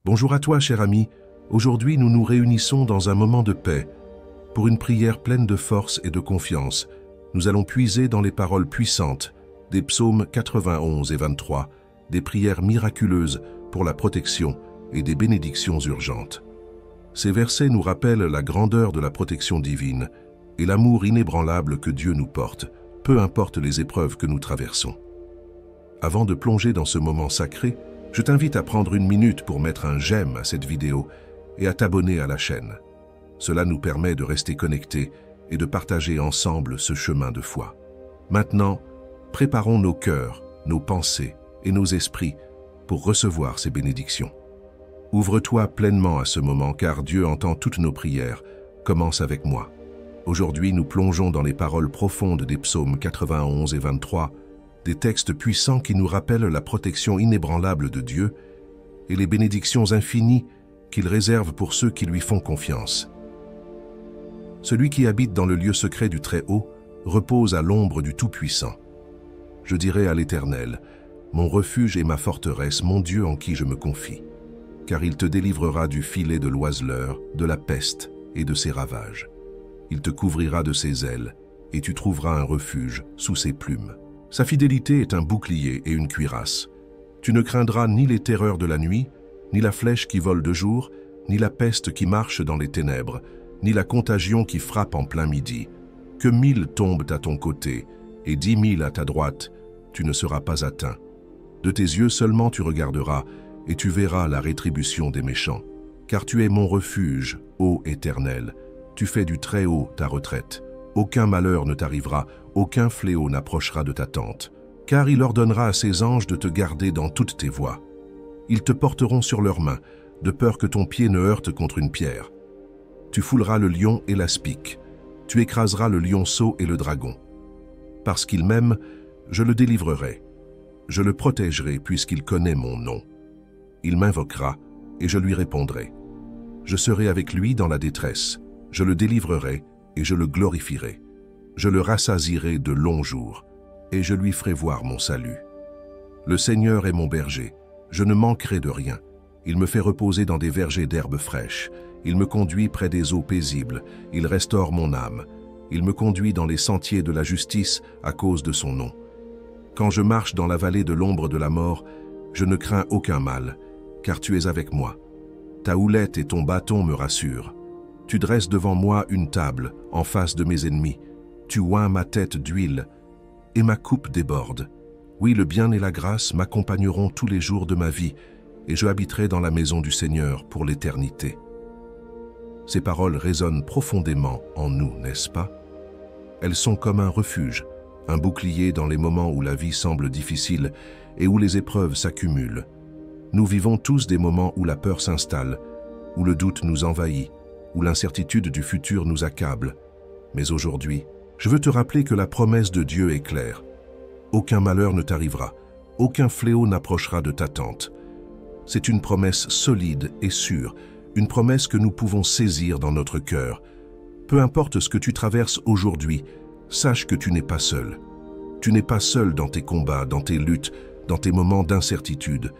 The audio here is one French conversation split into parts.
Bonjour à toi, cher ami. Aujourd'hui, nous nous réunissons dans un moment de paix. Pour une prière pleine de force et de confiance, nous allons puiser dans les paroles puissantes des psaumes 91 et 23, des prières miraculeuses pour la protection et des bénédictions urgentes. Ces versets nous rappellent la grandeur de la protection divine et l'amour inébranlable que Dieu nous porte, peu importe les épreuves que nous traversons. Avant de plonger dans ce moment sacré, je t'invite à prendre une minute pour mettre un j'aime à cette vidéo et à t'abonner à la chaîne. Cela nous permet de rester connectés et de partager ensemble ce chemin de foi. Maintenant, préparons nos cœurs, nos pensées et nos esprits pour recevoir ces bénédictions. Ouvre-toi pleinement à ce moment car Dieu entend toutes nos prières. Commence avec moi. Aujourd'hui, nous plongeons dans les paroles profondes des psaumes 91 et 23, des textes puissants qui nous rappellent la protection inébranlable de Dieu et les bénédictions infinies qu'il réserve pour ceux qui lui font confiance. Celui qui habite dans le lieu secret du Très-Haut repose à l'ombre du Tout-Puissant. Je dirai à l'Éternel, mon refuge et ma forteresse, mon Dieu en qui je me confie, car il te délivrera du filet de l'oiseleur, de la peste et de ses ravages. Il te couvrira de ses ailes, et tu trouveras un refuge sous ses plumes. Sa fidélité est un bouclier et une cuirasse. Tu ne craindras ni les terreurs de la nuit, ni la flèche qui vole de jour, ni la peste qui marche dans les ténèbres, ni la contagion qui frappe en plein midi. Que 1000 tombent à ton côté et 10 000 à ta droite, tu ne seras pas atteint. De tes yeux seulement tu regarderas et tu verras la rétribution des méchants. Car tu es mon refuge, ô Éternel, tu fais du Très-Haut ta retraite. Aucun malheur ne t'arrivera, aucun fléau n'approchera de ta tente, car il ordonnera à ses anges de te garder dans toutes tes voies. Ils te porteront sur leurs mains, de peur que ton pied ne heurte contre une pierre. Tu fouleras le lion et l'aspic, tu écraseras le lionceau et le dragon. Parce qu'il m'aime, je le délivrerai. Je le protégerai puisqu'il connaît mon nom. Il m'invoquera et je lui répondrai. Je serai avec lui dans la détresse, je le délivrerai et je le glorifierai. Je le rassasierai de longs jours, et je lui ferai voir mon salut. Le Seigneur est mon berger, je ne manquerai de rien. Il me fait reposer dans des vergers d'herbes fraîches. Il me conduit près des eaux paisibles. Il restaure mon âme. Il me conduit dans les sentiers de la justice à cause de son nom. Quand je marche dans la vallée de l'ombre de la mort, je ne crains aucun mal, car tu es avec moi. Ta houlette et ton bâton me rassurent. Tu dresses devant moi une table, en face de mes ennemis. Tu oins ma tête d'huile, et ma coupe déborde. Oui, le bien et la grâce m'accompagneront tous les jours de ma vie, et je habiterai dans la maison du Seigneur pour l'éternité. Ces paroles résonnent profondément en nous, n'est-ce pas? Elles sont comme un refuge, un bouclier dans les moments où la vie semble difficile et où les épreuves s'accumulent. Nous vivons tous des moments où la peur s'installe, où le doute nous envahit, où l'incertitude du futur nous accable. Mais aujourd'hui, je veux te rappeler que la promesse de Dieu est claire. Aucun malheur ne t'arrivera, aucun fléau n'approchera de ta tente. C'est une promesse solide et sûre, une promesse que nous pouvons saisir dans notre cœur. Peu importe ce que tu traverses aujourd'hui, sache que tu n'es pas seul. Tu n'es pas seul dans tes combats, dans tes luttes, dans tes moments d'incertitude.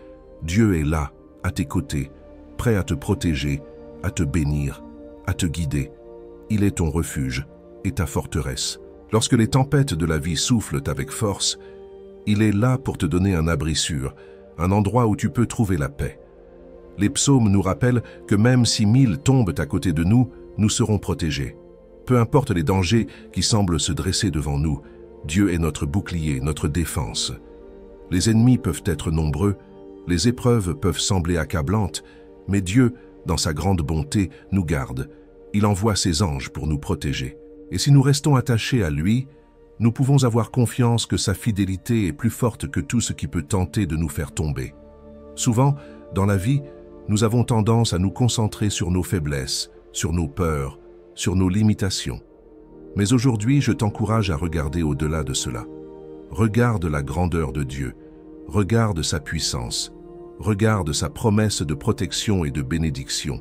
Dieu est là, à tes côtés, prêt à te protéger, à te bénir, à te guider. Il est ton refuge et ta forteresse. Lorsque les tempêtes de la vie soufflent avec force, il est là pour te donner un abri sûr, un endroit où tu peux trouver la paix. Les psaumes nous rappellent que même si 1000 tombent à côté de nous, nous serons protégés. Peu importe les dangers qui semblent se dresser devant nous, Dieu est notre bouclier, notre défense. Les ennemis peuvent être nombreux, les épreuves peuvent sembler accablantes, mais Dieu, dans sa grande bonté, nous garde. Il envoie ses anges pour nous protéger. Et si nous restons attachés à lui, nous pouvons avoir confiance que sa fidélité est plus forte que tout ce qui peut tenter de nous faire tomber. Souvent, dans la vie, nous avons tendance à nous concentrer sur nos faiblesses, sur nos peurs, sur nos limitations. Mais aujourd'hui, je t'encourage à regarder au-delà de cela. Regarde la grandeur de Dieu, regarde sa puissance, regarde sa promesse de protection et de bénédiction.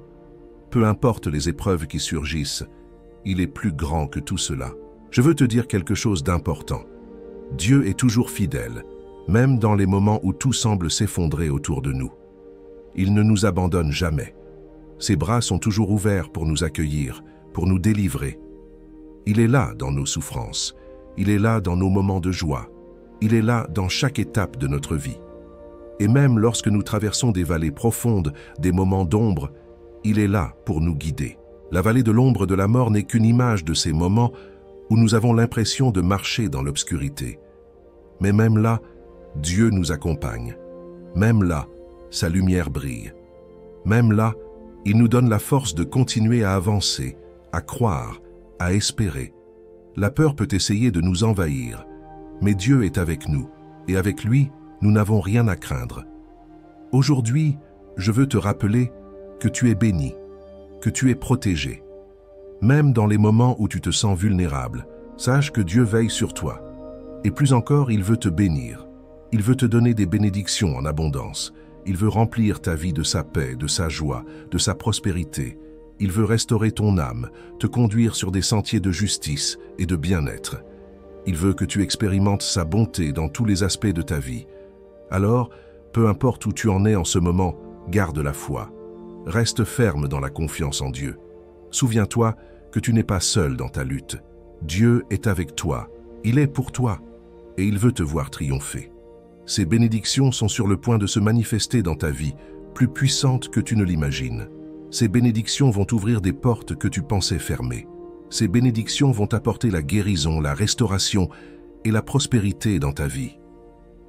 Peu importe les épreuves qui surgissent, il est plus grand que tout cela. Je veux te dire quelque chose d'important. Dieu est toujours fidèle, même dans les moments où tout semble s'effondrer autour de nous. Il ne nous abandonne jamais. Ses bras sont toujours ouverts pour nous accueillir, pour nous délivrer. Il est là dans nos souffrances. Il est là dans nos moments de joie. Il est là dans chaque étape de notre vie. Et même lorsque nous traversons des vallées profondes, des moments d'ombre, il est là pour nous guider. La vallée de l'ombre de la mort n'est qu'une image de ces moments où nous avons l'impression de marcher dans l'obscurité. Mais même là, Dieu nous accompagne. Même là, sa lumière brille. Même là, il nous donne la force de continuer à avancer, à croire, à espérer. La peur peut essayer de nous envahir, mais Dieu est avec nous, et avec lui, nous n'avons rien à craindre. Aujourd'hui, je veux te rappeler que tu es béni, que tu es protégé. Même dans les moments où tu te sens vulnérable, sache que Dieu veille sur toi. Et plus encore, il veut te bénir. Il veut te donner des bénédictions en abondance. Il veut remplir ta vie de sa paix, de sa joie, de sa prospérité. Il veut restaurer ton âme, te conduire sur des sentiers de justice et de bien-être. Il veut que tu expérimentes sa bonté dans tous les aspects de ta vie. Alors, peu importe où tu en es en ce moment, garde la foi. Reste ferme dans la confiance en Dieu. Souviens-toi que tu n'es pas seul dans ta lutte. Dieu est avec toi, il est pour toi, et il veut te voir triompher. Ces bénédictions sont sur le point de se manifester dans ta vie, plus puissantes que tu ne l'imagines. Ces bénédictions vont ouvrir des portes que tu pensais fermées. Ces bénédictions vont apporter la guérison, la restauration et la prospérité dans ta vie.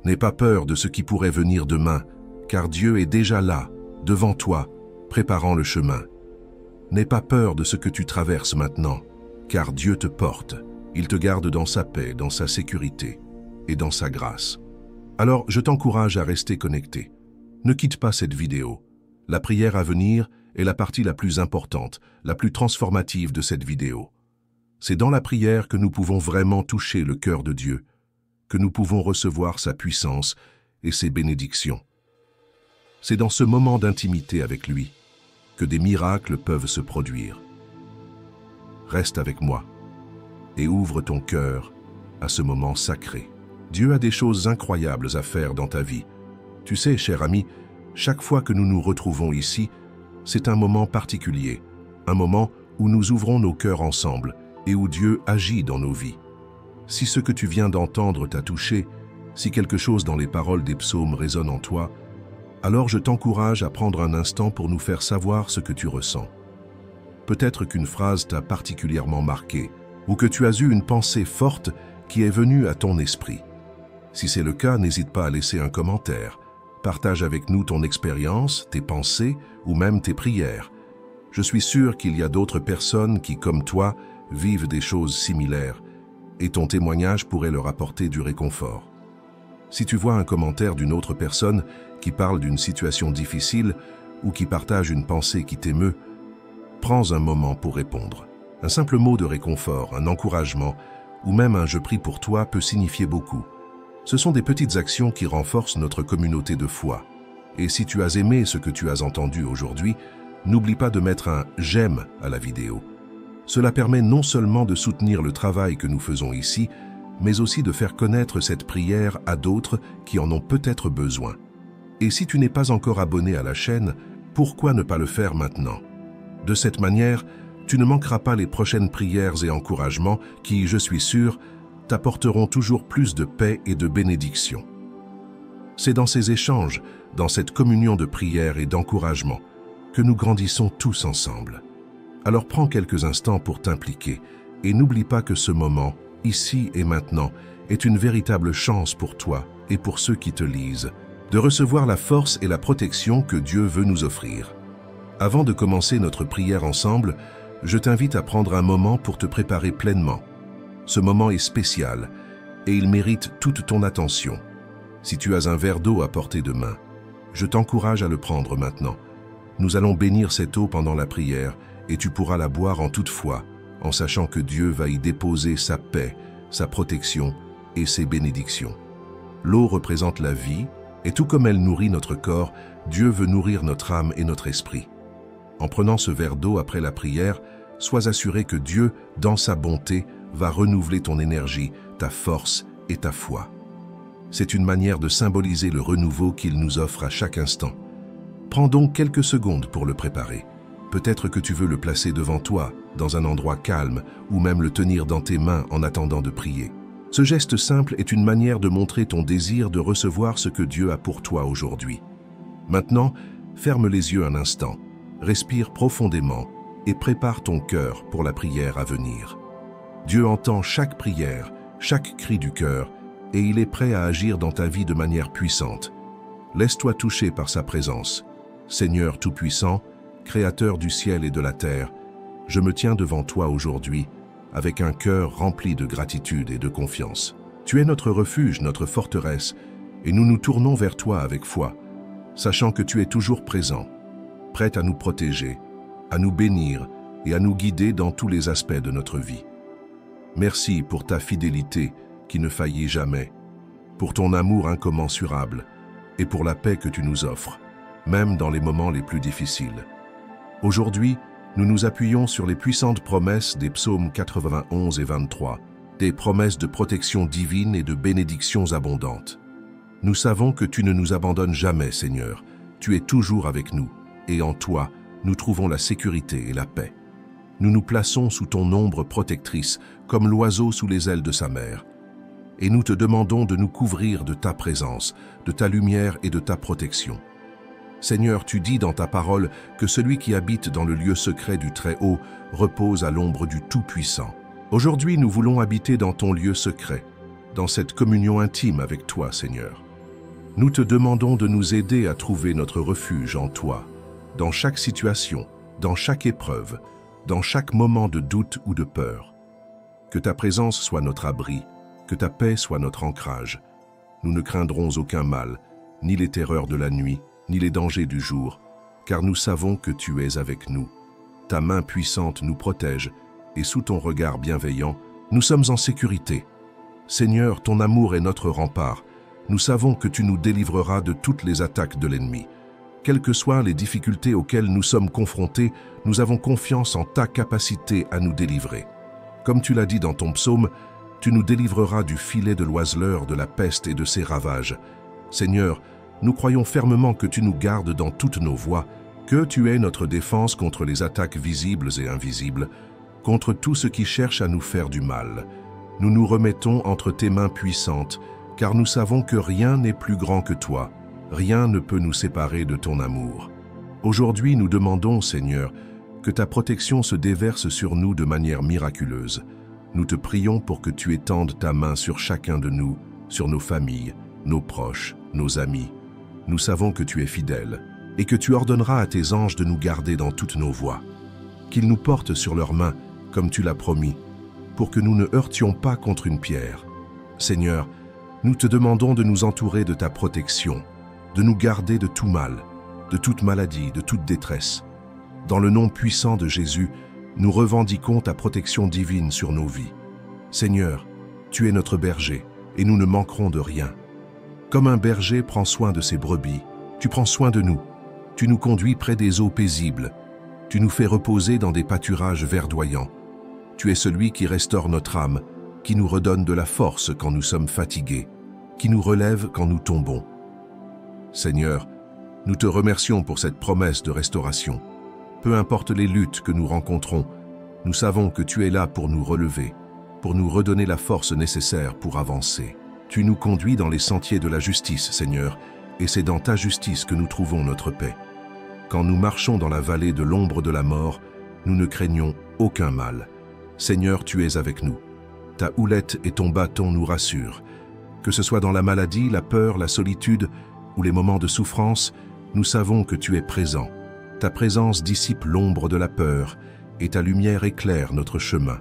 N'aie pas peur de ce qui pourrait venir demain, car Dieu est déjà là, devant toi, préparant le chemin. N'aie pas peur de ce que tu traverses maintenant, car Dieu te porte. Il te garde dans sa paix, dans sa sécurité et dans sa grâce. Alors, je t'encourage à rester connecté. Ne quitte pas cette vidéo. La prière à venir est la partie la plus importante, la plus transformative de cette vidéo. C'est dans la prière que nous pouvons vraiment toucher le cœur de Dieu, que nous pouvons recevoir sa puissance et ses bénédictions. C'est dans ce moment d'intimité avec lui que des miracles peuvent se produire. Reste avec moi et ouvre ton cœur à ce moment sacré. Dieu a des choses incroyables à faire dans ta vie. Tu sais, cher ami, chaque fois que nous nous retrouvons ici, c'est un moment particulier, un moment où nous ouvrons nos cœurs ensemble et où Dieu agit dans nos vies. Si ce que tu viens d'entendre t'a touché, si quelque chose dans les paroles des psaumes résonne en toi, alors je t'encourage à prendre un instant pour nous faire savoir ce que tu ressens. Peut-être qu'une phrase t'a particulièrement marqué, ou que tu as eu une pensée forte qui est venue à ton esprit. Si c'est le cas, n'hésite pas à laisser un commentaire. Partage avec nous ton expérience, tes pensées ou même tes prières. Je suis sûr qu'il y a d'autres personnes qui, comme toi, vivent des choses similaires et ton témoignage pourrait leur apporter du réconfort. Si tu vois un commentaire d'une autre personne qui parle d'une situation difficile ou qui partage une pensée qui t'émeut, prends un moment pour répondre. Un simple mot de réconfort, un encouragement ou même un « je prie pour toi » peut signifier beaucoup. Ce sont des petites actions qui renforcent notre communauté de foi. Et si tu as aimé ce que tu as entendu aujourd'hui, n'oublie pas de mettre un « j'aime » à la vidéo. Cela permet non seulement de soutenir le travail que nous faisons ici, mais aussi de faire connaître cette prière à d'autres qui en ont peut-être besoin. Et si tu n'es pas encore abonné à la chaîne, pourquoi ne pas le faire maintenant? De cette manière, tu ne manqueras pas les prochaines prières et encouragements qui, je suis sûr, t'apporteront toujours plus de paix et de bénédiction. C'est dans ces échanges, dans cette communion de prière et d'encouragement, que nous grandissons tous ensemble. Alors prends quelques instants pour t'impliquer et n'oublie pas que ce moment, ici et maintenant, est une véritable chance pour toi et pour ceux qui te lisent, de recevoir la force et la protection que Dieu veut nous offrir. Avant de commencer notre prière ensemble, je t'invite à prendre un moment pour te préparer pleinement. Ce moment est spécial et il mérite toute ton attention. Si tu as un verre d'eau à portée de main, je t'encourage à le prendre maintenant. Nous allons bénir cette eau pendant la prière et tu pourras la boire en toute foi, en sachant que Dieu va y déposer sa paix, sa protection et ses bénédictions. L'eau représente la vie et tout comme elle nourrit notre corps, Dieu veut nourrir notre âme et notre esprit. En prenant ce verre d'eau après la prière, sois assuré que Dieu, dans sa bonté, va renouveler ton énergie, ta force et ta foi. C'est une manière de symboliser le renouveau qu'il nous offre à chaque instant. Prends donc quelques secondes pour le préparer. Peut-être que tu veux le placer devant toi, dans un endroit calme, ou même le tenir dans tes mains en attendant de prier. Ce geste simple est une manière de montrer ton désir de recevoir ce que Dieu a pour toi aujourd'hui. Maintenant, ferme les yeux un instant, respire profondément et prépare ton cœur pour la prière à venir. Dieu entend chaque prière, chaque cri du cœur, et il est prêt à agir dans ta vie de manière puissante. Laisse-toi toucher par sa présence. Seigneur Tout-Puissant, Créateur du ciel et de la terre, je me tiens devant toi aujourd'hui avec un cœur rempli de gratitude et de confiance. Tu es notre refuge, notre forteresse, et nous nous tournons vers toi avec foi, sachant que tu es toujours présent, prêt à nous protéger, à nous bénir et à nous guider dans tous les aspects de notre vie. Merci pour ta fidélité qui ne faillit jamais, pour ton amour incommensurable et pour la paix que tu nous offres, même dans les moments les plus difficiles. Aujourd'hui, nous nous appuyons sur les puissantes promesses des psaumes 91 et 23, des promesses de protection divine et de bénédictions abondantes. Nous savons que tu ne nous abandonnes jamais, Seigneur. Tu es toujours avec nous, et en toi, nous trouvons la sécurité et la paix. Nous nous plaçons sous ton ombre protectrice, comme l'oiseau sous les ailes de sa mère. Et nous te demandons de nous couvrir de ta présence, de ta lumière et de ta protection. Seigneur, tu dis dans ta parole que celui qui habite dans le lieu secret du Très-Haut repose à l'ombre du Tout-Puissant. Aujourd'hui, nous voulons habiter dans ton lieu secret, dans cette communion intime avec toi, Seigneur. Nous te demandons de nous aider à trouver notre refuge en toi, dans chaque situation, dans chaque épreuve, dans chaque moment de doute ou de peur. Que ta présence soit notre abri, que ta paix soit notre ancrage. Nous ne craindrons aucun mal, ni les terreurs de la nuit, ni les dangers du jour, car nous savons que tu es avec nous. Ta main puissante nous protège, et sous ton regard bienveillant, nous sommes en sécurité. Seigneur, ton amour est notre rempart. Nous savons que tu nous délivreras de toutes les attaques de l'ennemi. Quelles que soient les difficultés auxquelles nous sommes confrontés, nous avons confiance en ta capacité à nous délivrer. Comme tu l'as dit dans ton psaume, tu nous délivreras du filet de l'oiseleur, de la peste et de ses ravages. Seigneur, nous croyons fermement que tu nous gardes dans toutes nos voies, que tu es notre défense contre les attaques visibles et invisibles, contre tout ce qui cherche à nous faire du mal. Nous nous remettons entre tes mains puissantes, car nous savons que rien n'est plus grand que toi, rien ne peut nous séparer de ton amour. Aujourd'hui, nous demandons, Seigneur, que ta protection se déverse sur nous de manière miraculeuse. Nous te prions pour que tu étendes ta main sur chacun de nous, sur nos familles, nos proches, nos amis. Nous savons que tu es fidèle et que tu ordonneras à tes anges de nous garder dans toutes nos voies. Qu'ils nous portent sur leurs mains, comme tu l'as promis, pour que nous ne heurtions pas contre une pierre. Seigneur, nous te demandons de nous entourer de ta protection, de nous garder de tout mal, de toute maladie, de toute détresse. Dans le nom puissant de Jésus, nous revendiquons ta protection divine sur nos vies. Seigneur, tu es notre berger et nous ne manquerons de rien. Comme un berger prend soin de ses brebis, tu prends soin de nous. Tu nous conduis près des eaux paisibles. Tu nous fais reposer dans des pâturages verdoyants. Tu es celui qui restaure notre âme, qui nous redonne de la force quand nous sommes fatigués, qui nous relève quand nous tombons. Seigneur, nous te remercions pour cette promesse de restauration. Peu importe les luttes que nous rencontrons, nous savons que tu es là pour nous relever, pour nous redonner la force nécessaire pour avancer. Tu nous conduis dans les sentiers de la justice, Seigneur, et c'est dans ta justice que nous trouvons notre paix. Quand nous marchons dans la vallée de l'ombre de la mort, nous ne craignons aucun mal. Seigneur, tu es avec nous. Ta houlette et ton bâton nous rassurent. Que ce soit dans la maladie, la peur, la solitude ou les moments de souffrance, nous savons que tu es présent. Ta présence dissipe l'ombre de la peur et ta lumière éclaire notre chemin.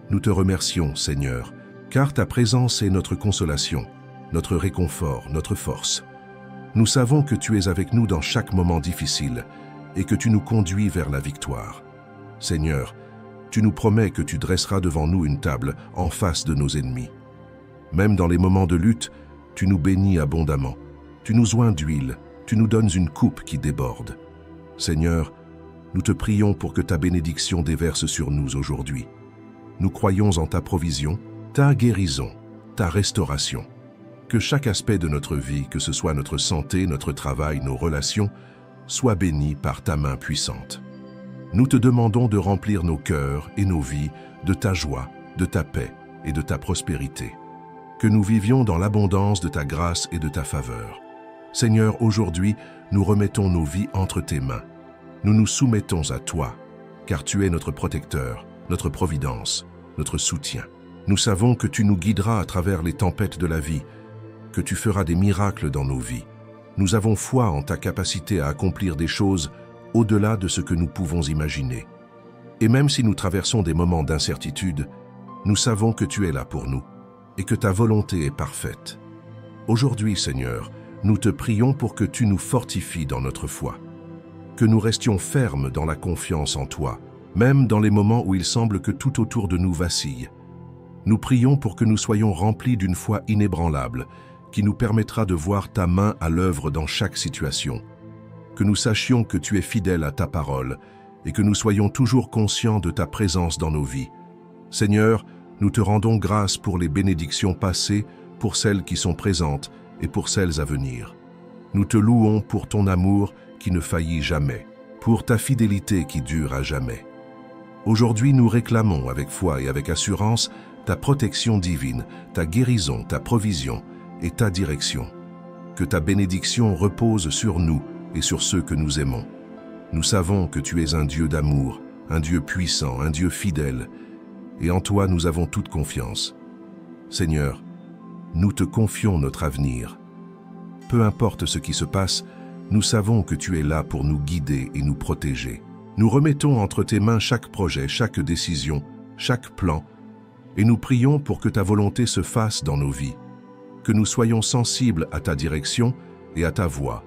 Nous te remercions, Seigneur, car ta présence est notre consolation, notre réconfort, notre force. Nous savons que tu es avec nous dans chaque moment difficile et que tu nous conduis vers la victoire. Seigneur, tu nous promets que tu dresseras devant nous une table en face de nos ennemis. Même dans les moments de lutte, tu nous bénis abondamment. Tu nous oins d'huile, tu nous donnes une coupe qui déborde. Seigneur, nous te prions pour que ta bénédiction déverse sur nous aujourd'hui. Nous croyons en ta provision, ta guérison, ta restauration. Que chaque aspect de notre vie, que ce soit notre santé, notre travail, nos relations, sois béni par ta main puissante. Nous te demandons de remplir nos cœurs et nos vies de ta joie, de ta paix et de ta prospérité. Que nous vivions dans l'abondance de ta grâce et de ta faveur. Seigneur, aujourd'hui, nous remettons nos vies entre tes mains. Nous nous soumettons à toi, car tu es notre protecteur, notre providence, notre soutien. Nous savons que tu nous guideras à travers les tempêtes de la vie, que tu feras des miracles dans nos vies. Nous avons foi en ta capacité à accomplir des choses au-delà de ce que nous pouvons imaginer. Et même si nous traversons des moments d'incertitude, nous savons que tu es là pour nous et que ta volonté est parfaite. Aujourd'hui, Seigneur, nous te prions pour que tu nous fortifies dans notre foi, que nous restions fermes dans la confiance en toi, même dans les moments où il semble que tout autour de nous vacille. Nous prions pour que nous soyons remplis d'une foi inébranlable, qui nous permettra de voir ta main à l'œuvre dans chaque situation, que nous sachions que tu es fidèle à ta parole et que nous soyons toujours conscients de ta présence dans nos vies. Seigneur, nous te rendons grâce pour les bénédictions passées, pour celles qui sont présentes et pour celles à venir. Nous te louons pour ton amour qui ne faillit jamais, pour ta fidélité qui dure à jamais. Aujourd'hui, nous réclamons avec foi et avec assurance ta protection divine, ta guérison, ta provision et ta direction. Que ta bénédiction repose sur nous et sur ceux que nous aimons. Nous savons que tu es un Dieu d'amour, un Dieu puissant, un Dieu fidèle, et en toi nous avons toute confiance. Seigneur, nous te confions notre avenir. Peu importe ce qui se passe, nous savons que tu es là pour nous guider et nous protéger. Nous remettons entre tes mains chaque projet, chaque décision, chaque plan, et nous prions pour que ta volonté se fasse dans nos vies, que nous soyons sensibles à ta direction et à ta voix,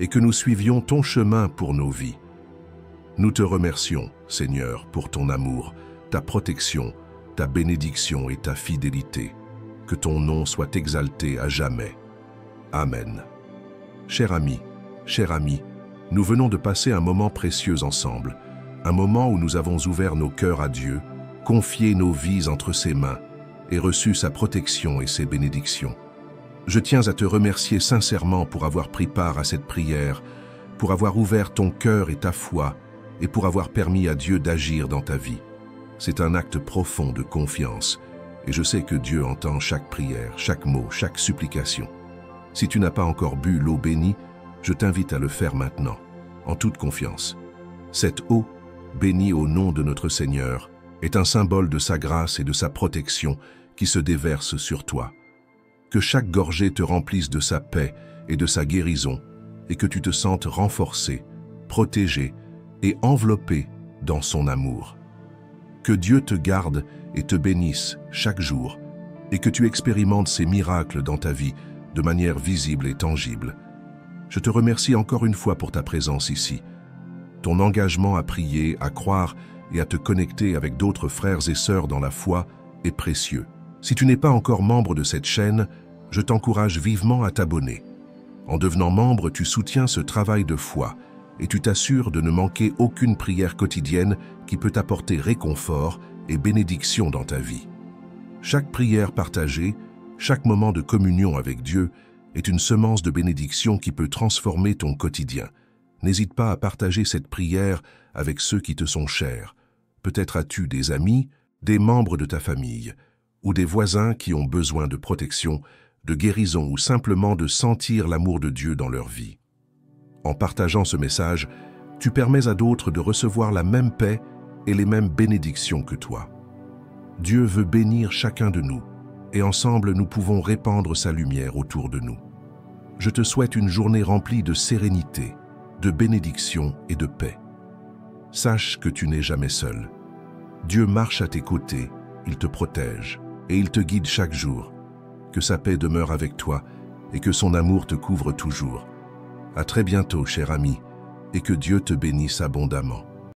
et que nous suivions ton chemin pour nos vies. Nous te remercions, Seigneur, pour ton amour, ta protection, ta bénédiction et ta fidélité. Que ton nom soit exalté à jamais. Amen. Cher ami, nous venons de passer un moment précieux ensemble, un moment où nous avons ouvert nos cœurs à Dieu, confié nos vies entre ses mains et reçu sa protection et ses bénédictions. Je tiens à te remercier sincèrement pour avoir pris part à cette prière, pour avoir ouvert ton cœur et ta foi et pour avoir permis à Dieu d'agir dans ta vie. C'est un acte profond de confiance et je sais que Dieu entend chaque prière, chaque mot, chaque supplication. Si tu n'as pas encore bu l'eau bénie, je t'invite à le faire maintenant, en toute confiance. Cette eau, bénie au nom de notre Seigneur, est un symbole de sa grâce et de sa protection qui se déverse sur toi. Que chaque gorgée te remplisse de sa paix et de sa guérison, et que tu te sentes renforcé, protégé et enveloppé dans son amour. Que Dieu te garde et te bénisse chaque jour, et que tu expérimentes ses miracles dans ta vie de manière visible et tangible. Je te remercie encore une fois pour ta présence ici. Ton engagement à prier, à croire et à te connecter avec d'autres frères et sœurs dans la foi est précieux. Si tu n'es pas encore membre de cette chaîne, je t'encourage vivement à t'abonner. En devenant membre, tu soutiens ce travail de foi et tu t'assures de ne manquer aucune prière quotidienne qui peut apporter réconfort et bénédiction dans ta vie. Chaque prière partagée, chaque moment de communion avec Dieu est une semence de bénédiction qui peut transformer ton quotidien. N'hésite pas à partager cette prière avec ceux qui te sont chers. Peut-être as-tu des amis, des membres de ta famille, ou des voisins qui ont besoin de protection, de guérison ou simplement de sentir l'amour de Dieu dans leur vie. En partageant ce message, tu permets à d'autres de recevoir la même paix et les mêmes bénédictions que toi. Dieu veut bénir chacun de nous, et ensemble nous pouvons répandre sa lumière autour de nous. Je te souhaite une journée remplie de sérénité, de bénédiction et de paix. Sache que tu n'es jamais seul. Dieu marche à tes côtés, il te protège et il te guide chaque jour. Que sa paix demeure avec toi et que son amour te couvre toujours. À très bientôt, cher ami, et que Dieu te bénisse abondamment.